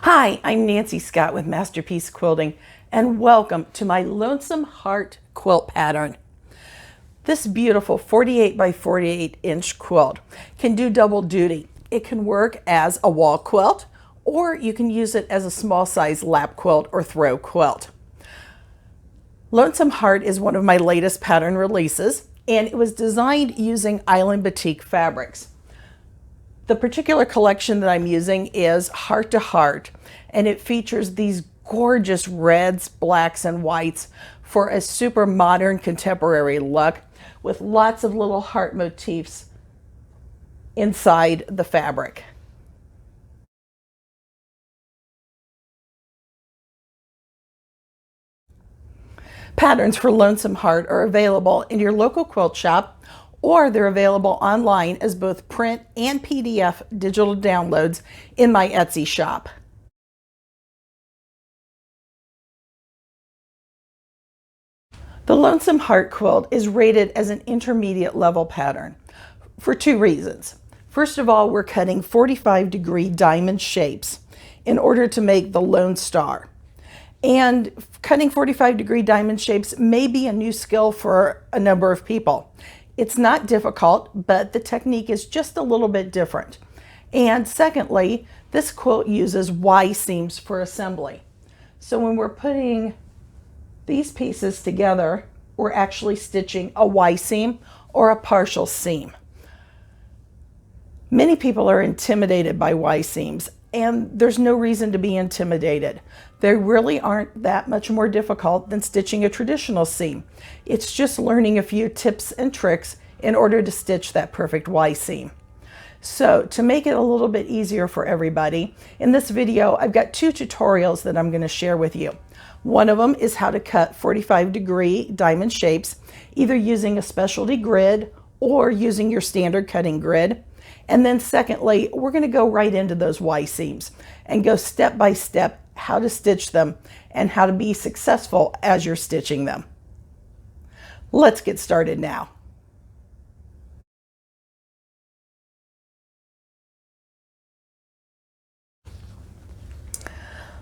Hi, I'm Nancy Scott with Masterpiece Quilting, and welcome to my Lonesome Heart quilt pattern. This beautiful 48 by 48 inch quilt can do double duty. It can work as a wall quilt, or you can use it as a small size lap quilt or throw quilt. Lonesome Heart is one of my latest pattern releases, and it was designed using Island Batik fabrics. The particular collection that I'm using is Heart to Heart, and it features these gorgeous reds, blacks, and whites for a super modern contemporary look with lots of little heart motifs inside the fabric. Patterns for Lonesome Heart are available in your local quilt shop, or they're available online as both print and PDF digital downloads in my Etsy shop. The Lonesome Heart quilt is rated as an intermediate level pattern for two reasons. First of all, we're cutting 45-degree diamond shapes in order to make the Lone Star. And cutting 45-degree diamond shapes may be a new skill for a number of people. It's not difficult, but the technique is just a little bit different. And secondly, this quilt uses Y seams for assembly. So when we're putting these pieces together, we're actually stitching a Y seam or a partial seam. Many people are intimidated by Y seams, and there's no reason to be intimidated. They really aren't that much more difficult than stitching a traditional seam. It's just learning a few tips and tricks in order to stitch that perfect Y seam. So to make it a little bit easier for everybody, in this video I've got two tutorials that I'm going to share with you. One of them is how to cut 45-degree diamond shapes, either using a specialty grid or using your standard cutting grid. And then secondly, we're going to go right into those Y seams and go step by step how to stitch them and how to be successful as you're stitching them. Let's get started now.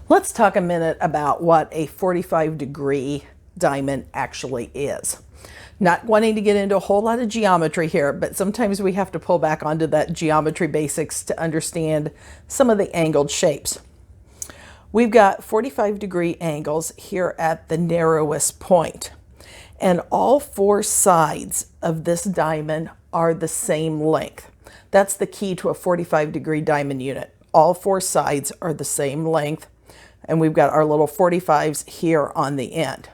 Let's talk a minute about what a 45-degree diamond actually is. Not wanting to get into a whole lot of geometry here, but sometimes we have to pull back onto that geometry basics to understand some of the angled shapes. We've got 45-degree angles here at the narrowest point, and all four sides of this diamond are the same length. That's the key to a 45-degree diamond unit. All four sides are the same length, and we've got our little 45s here on the end.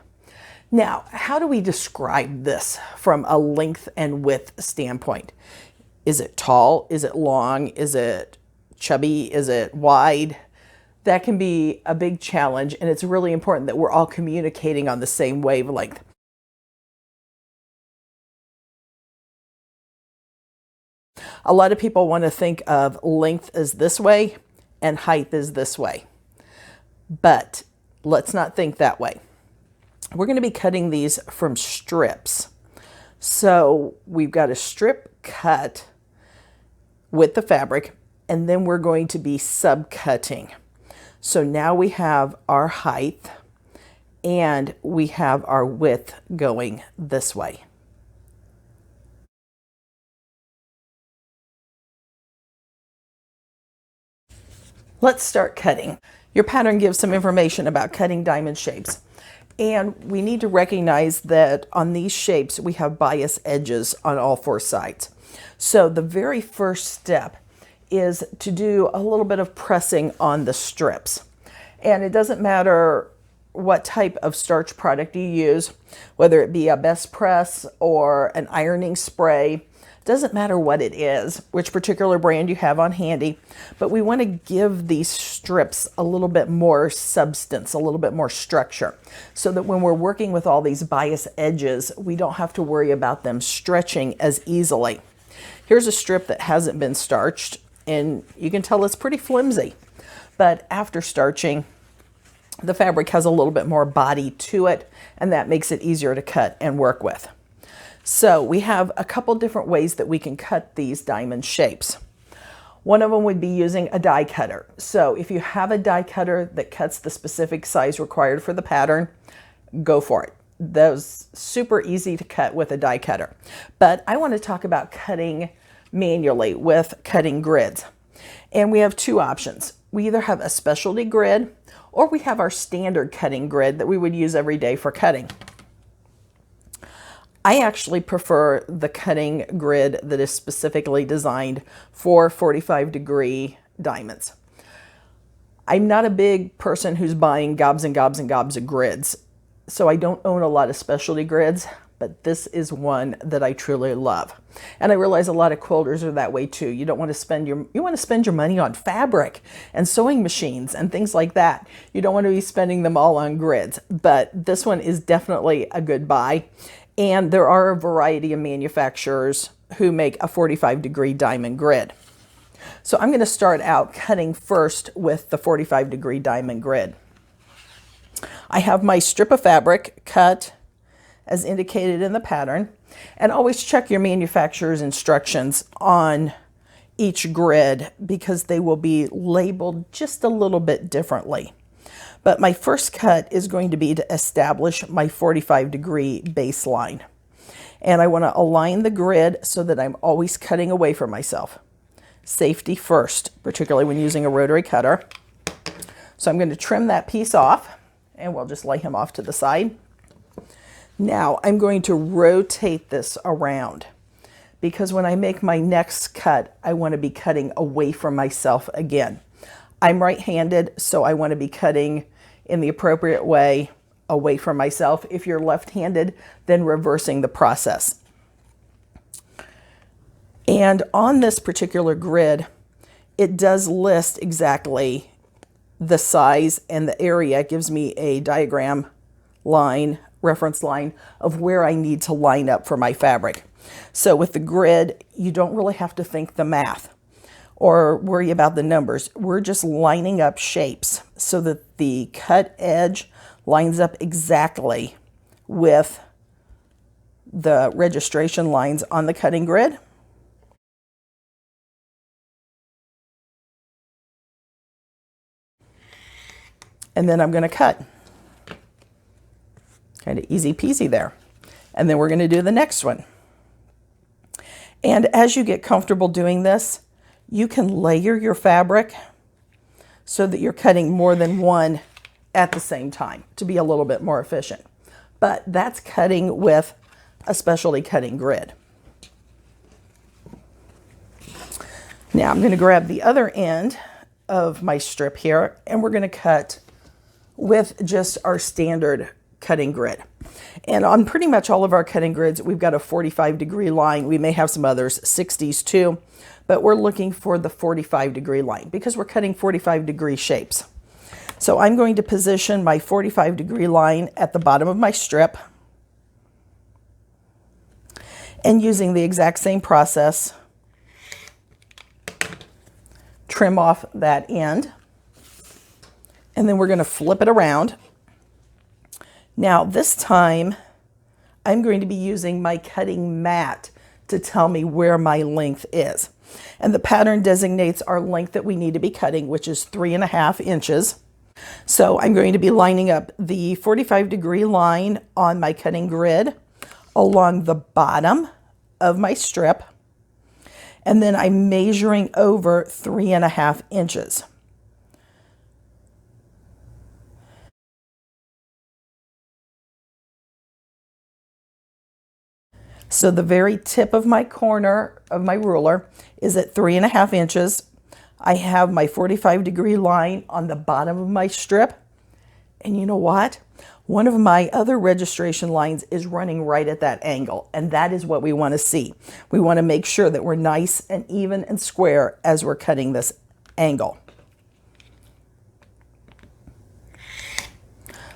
Now, how do we describe this from a length and width standpoint? Is it tall? Is it long? Is it chubby? Is it wide? That can be a big challenge, and it's really important that we're all communicating on the same wavelength. A lot of people want to think of length as this way and height as this way, but let's not think that way. We're going to be cutting these from strips. So we've got a strip cut with the fabric, and then we're going to be subcutting. So now we have our height and we have our width going this way. Let's start cutting. Your pattern gives some information about cutting diamond shapes. And we need to recognize that on these shapes, we have bias edges on all four sides. So the very first step is to do a little bit of pressing on the strips. And it doesn't matter what type of starch product you use, whether it be a best press or an ironing spray. Doesn't matter what it is, which particular brand you have on handy, but we want to give these strips a little bit more substance, a little bit more structure, so that when we're working with all these bias edges, we don't have to worry about them stretching as easily. Here's a strip that hasn't been starched, and you can tell it's pretty flimsy, but after starching, the fabric has a little bit more body to it, and that makes it easier to cut and work with. So we have a couple different ways that we can cut these diamond shapes. One of them would be using a die cutter. So if you have a die cutter that cuts the specific size required for the pattern, go for it. Those super easy to cut with a die cutter. But I want to talk about cutting manually with cutting grids. And we have two options. We either have a specialty grid or we have our standard cutting grid that we would use every day for cutting. I actually prefer the cutting grid that is specifically designed for 45-degree diamonds. I'm not a big person who's buying gobs and gobs and gobs of grids, so I don't own a lot of specialty grids, but this is one that I truly love. And I realize a lot of quilters are that way too. You don't want to spend your money on fabric and sewing machines and things like that. You don't want to be spending them all on grids, but this one is definitely a good buy. And there are a variety of manufacturers who make a 45-degree diamond grid. So I'm going to start out cutting first with the 45-degree diamond grid. I have my strip of fabric cut as indicated in the pattern, and always check your manufacturer's instructions on each grid because they will be labeled just a little bit differently. But my first cut is going to be to establish my 45-degree baseline. And I want to align the grid so that I'm always cutting away from myself. Safety first, particularly when using a rotary cutter. So I'm going to trim that piece off, and we'll just lay him off to the side. Now I'm going to rotate this around because when I make my next cut, I want to be cutting away from myself again. I'm right-handed, so I want to be cutting in the appropriate way away from myself. If you're left-handed, then reversing the process. And on this particular grid, it does list exactly the size and the area. It gives me a diagram line, reference line of where I need to line up for my fabric. So with the grid, you don't really have to think the math or worry about the numbers. We're just lining up shapes so that the cut edge lines up exactly with the registration lines on the cutting grid. And then I'm going to cut. Kind of easy peasy there. And then we're going to do the next one. And as you get comfortable doing this, you can layer your fabric so that you're cutting more than one at the same time to be a little bit more efficient. But that's cutting with a specialty cutting grid. Now I'm going to grab the other end of my strip here, and we're going to cut with just our standard cutting grid. And on pretty much all of our cutting grids, we've got a 45-degree line. We may have some others, 60s too, but we're looking for the 45-degree line because we're cutting 45-degree shapes. So I'm going to position my 45-degree line at the bottom of my strip, and using the exact same process, trim off that end, and then we're going to flip it around. Now this time I'm going to be using my cutting mat to tell me where my length is. And the pattern designates our length that we need to be cutting, which is 3.5 inches. So I'm going to be lining up the 45-degree line on my cutting grid along the bottom of my strip. And then I'm measuring over 3.5 inches. So the very tip of my corner of my ruler is at 3.5 inches. I have my 45-degree line on the bottom of my strip. And you know what? One of my other registration lines is running right at that angle, and that is what we want to see. We want to make sure that we're nice and even and square as we're cutting this angle.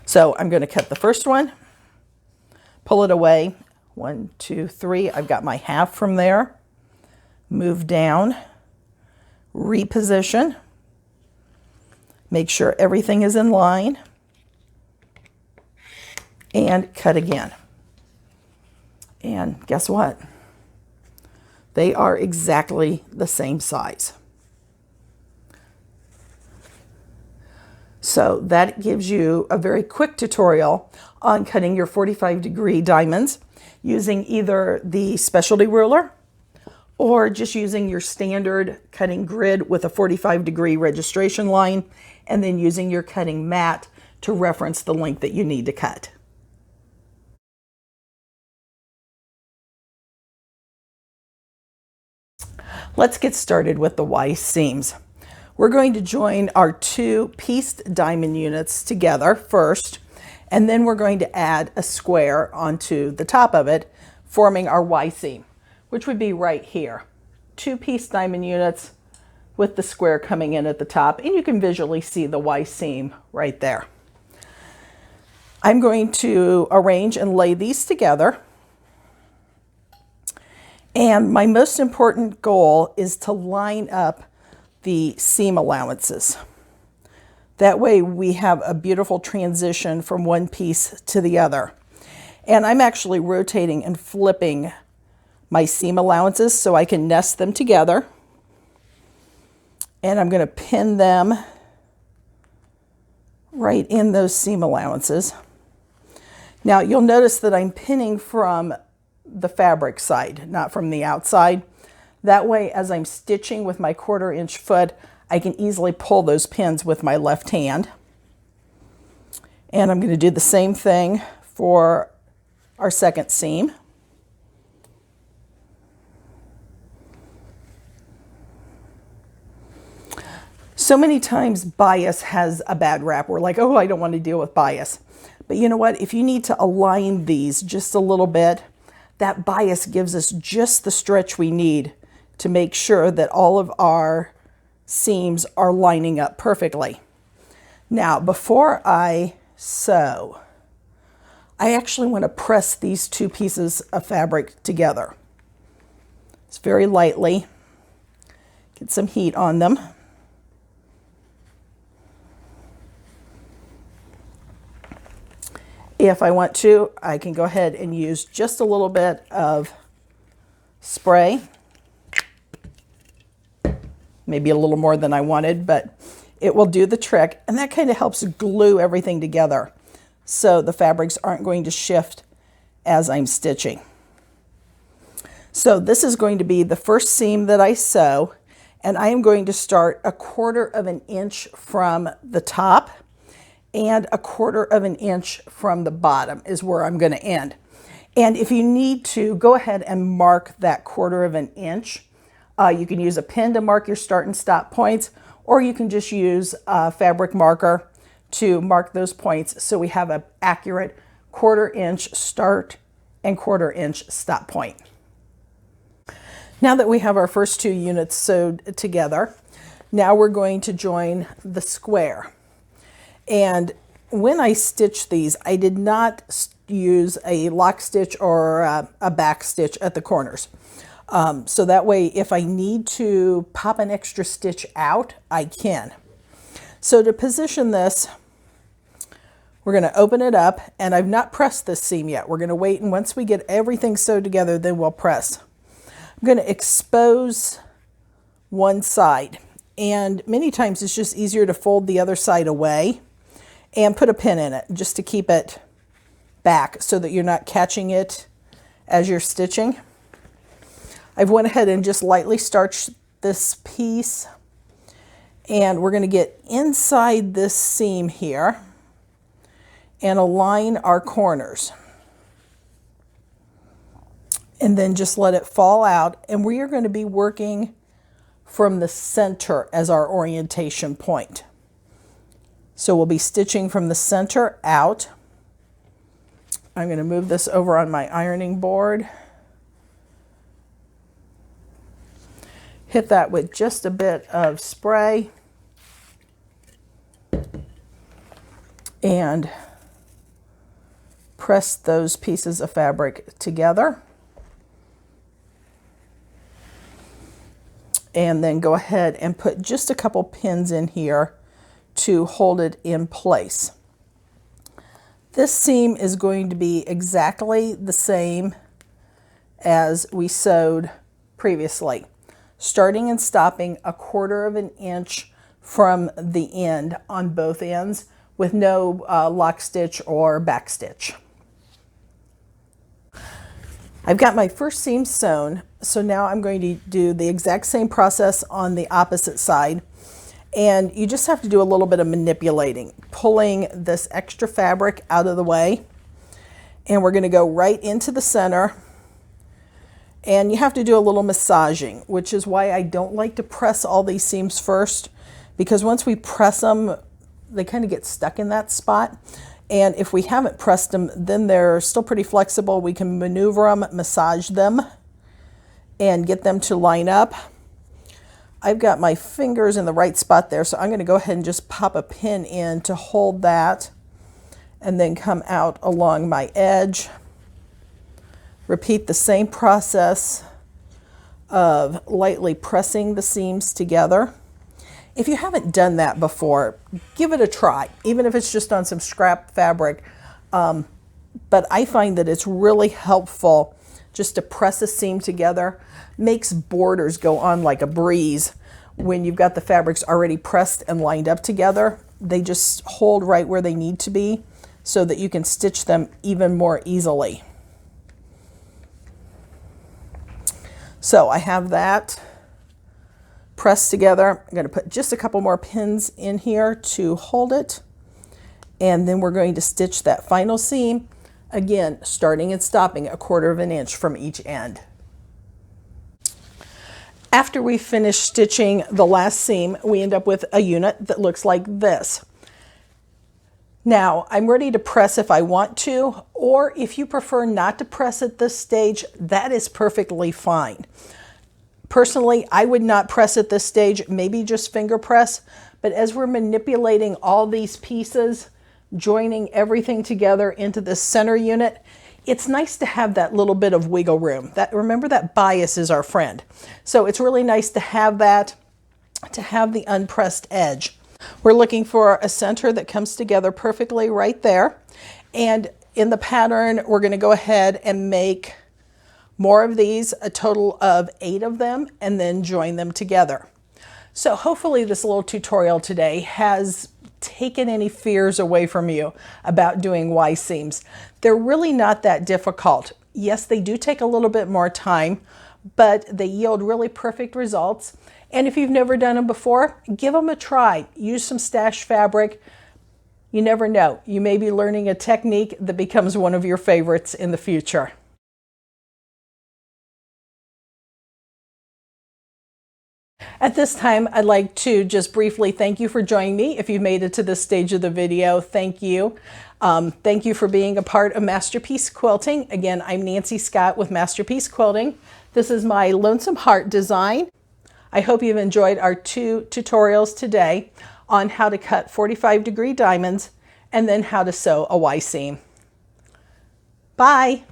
So I'm going to cut the first one, pull it away. 1, 2, 3. I've got my half from there. Move down, reposition, make sure everything is in line, and cut again. And guess what? They are exactly the same size. So that gives you a very quick tutorial on cutting your 45-degree diamonds using either the specialty ruler or just using your standard cutting grid with a 45-degree registration line, and then using your cutting mat to reference the length that you need to cut. Let's get started with the Y seams. We're going to join our two pieced diamond units together first, and then we're going to add a square onto the top of it, forming our Y seam, which would be right here. Two pieced diamond units with the square coming in at the top, and you can visually see the Y seam right there. I'm going to arrange and lay these together. And my most important goal is to line up the seam allowances. That way we have a beautiful transition from one piece to the other. And I'm actually rotating and flipping my seam allowances so I can nest them together. And I'm going to pin them right in those seam allowances. Now you'll notice that I'm pinning from the fabric side, not from the outside. That way, as I'm stitching with my 1/4 inch foot, I can easily pull those pins with my left hand. And I'm going to do the same thing for our second seam. So many times bias has a bad rap. We're like, oh, I don't want to deal with bias. But you know what? If you need to align these just a little bit, that bias gives us just the stretch we need to make sure that all of our seams are lining up perfectly. Now, before I sew, I actually want to press these two pieces of fabric together. It's very lightly. Get some heat on them. If I want to, I can go ahead and use just a little bit of spray. Maybe a little more than I wanted, but it will do the trick. And that kind of helps glue everything together so the fabrics aren't going to shift as I'm stitching. So this is going to be the first seam that I sew, and I am going to start 1/4 inch from the top, and 1/4 inch from the bottom is where I'm going to end. And if you need to, go ahead and mark that 1/4 inch. You can use a pin to mark your start and stop points, or you can just use a fabric marker to mark those points so we have an accurate 1/4 inch start and 1/4 inch stop point. Now that we have our first two units sewed together, now we're going to join the square. And when I stitch these, I did not use a lock stitch or a back stitch at the corners. So that way, if I need to pop an extra stitch out, I can. So to position this, we're going to open it up, and I've not pressed this seam yet. We're going to wait, and once we get everything sewed together, then we'll press. I'm going to expose one side, and many times it's just easier to fold the other side away and put a pin in it just to keep it back so that you're not catching it as you're stitching. I've went ahead and just lightly starched this piece, and we're going to get inside this seam here and align our corners. And then just let it fall out, and we are going to be working from the center as our orientation point. So we'll be stitching from the center out. I'm going to move this over on my ironing board. Hit that with just a bit of spray. And press those pieces of fabric together. And then go ahead and put just a couple pins in here to hold it in place. This seam is going to be exactly the same as we sewed previously, starting and stopping 1/4 inch from the end on both ends with no lock stitch or back stitch. I've got my first seam sewn, so now I'm going to do the exact same process on the opposite side. And you just have to do a little bit of manipulating, pulling this extra fabric out of the way. And we're going to go right into the center. And you have to do a little massaging, which is why I don't like to press all these seams first, because once we press them, they kind of get stuck in that spot. And if we haven't pressed them, then they're still pretty flexible. We can maneuver them, massage them, and get them to line up. I've got my fingers in the right spot there, so I'm going to go ahead and just pop a pin in to hold that, and then come out along my edge. Repeat the same process of lightly pressing the seams together. If you haven't done that before, give it a try, even if it's just on some scrap fabric. But I find that it's really helpful just to press a seam together. Makes borders go on like a breeze when you've got the fabrics already pressed and lined up together. They just hold right where they need to be so that you can stitch them even more easily. So I have that pressed together. I'm going to put just a couple more pins in here to hold it, and then we're going to stitch that final seam, again starting and stopping 1/4 inch from each end. After we finish stitching the last seam, we end up with a unit that looks like this. Now I'm ready to press if I want to, or if you prefer not to press at this stage, that is perfectly fine. Personally, I would not press at this stage, maybe just finger press, but as we're manipulating all these pieces, joining everything together into the center unit, it's nice to have that little bit of wiggle room. Remember that bias is our friend. So it's really nice to have that, to have the unpressed edge. We're looking for a center that comes together perfectly right there. And in the pattern, we're going to go ahead and make more of these, a total of 8 of them, and then join them together. So hopefully this little tutorial today has taken any fears away from you about doing Y seams. They're really not that difficult. Yes, they do take a little bit more time, but they yield really perfect results. And if you've never done them before, give them a try. Use some stash fabric. You never know. You may be learning a technique that becomes one of your favorites in the future. At this time, I'd like to just briefly thank you for joining me. If you've made it to this stage of the video, thank you. Thank you for being a part of Masterpiece Quilting. Again, I'm Nancy Scott with Masterpiece Quilting. This is my Lonesome Heart design. I hope you've enjoyed our 2 tutorials today on how to cut 45-degree diamonds and then how to sew a Y seam. Bye!